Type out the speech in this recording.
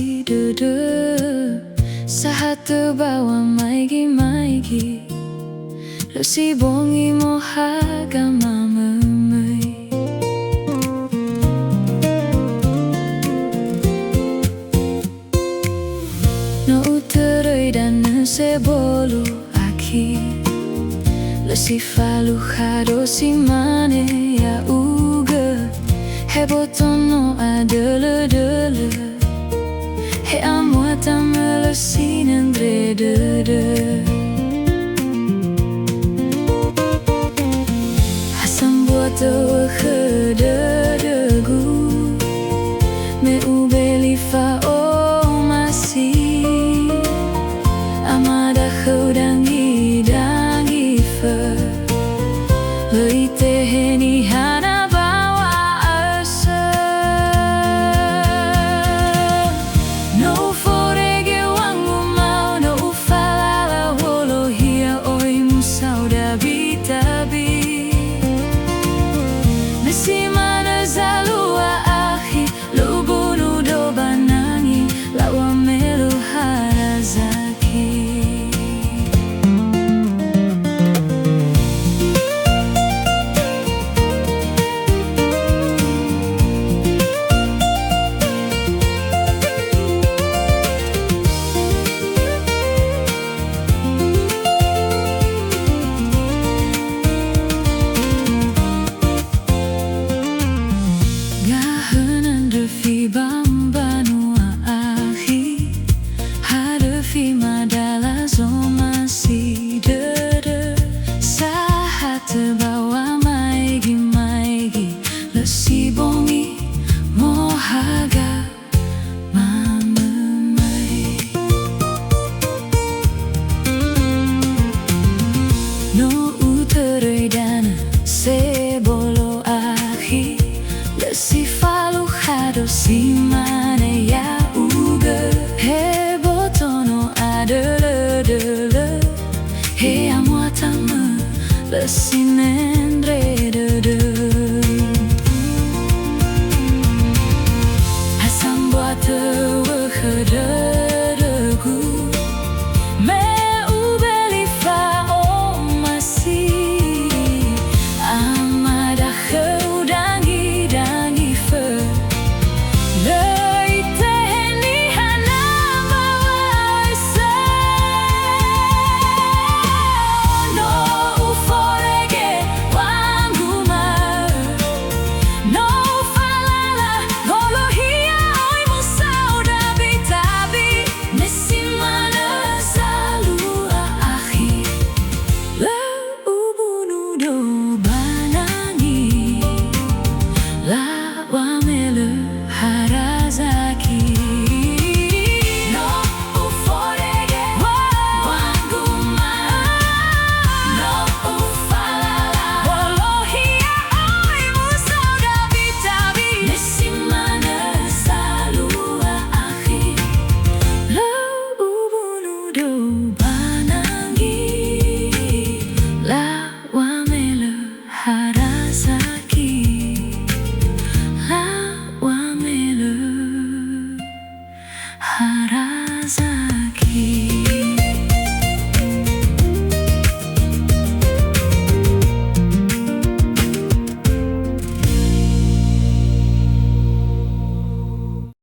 masih dede saat terbawa maigi-maigi lo si bongi mohaga mamemei no uterei dan sebolu aki lo si falu hado si mane ya uga hebotono adele he amuata melesinen dredede hasam buat kededegu me ubelifa o masih amada khudangi dangi fe leiteheni hana Nasi mana zalua akhi Lዄ'UBUNUDO banangi lawa melu harazaki terbawa maigi-maigi lo si bongi mohaga mamemei no uterei dan sebolo akhi lo si falu hado si mane ya uga hebotono adele he amuatama lesinen dredede hasam buat kededegu me ubelifa o masih amada khudangi dangi fe leiteheni hana mawasa no Lዄ'UBUNUDO banangi lawa melu harazaki no uforege wangu ma no ufalala walohia oi musauda bitabi nesimana salua akhi Lዄ'UBUNUDO banangi lawa melu harazaki lawa melu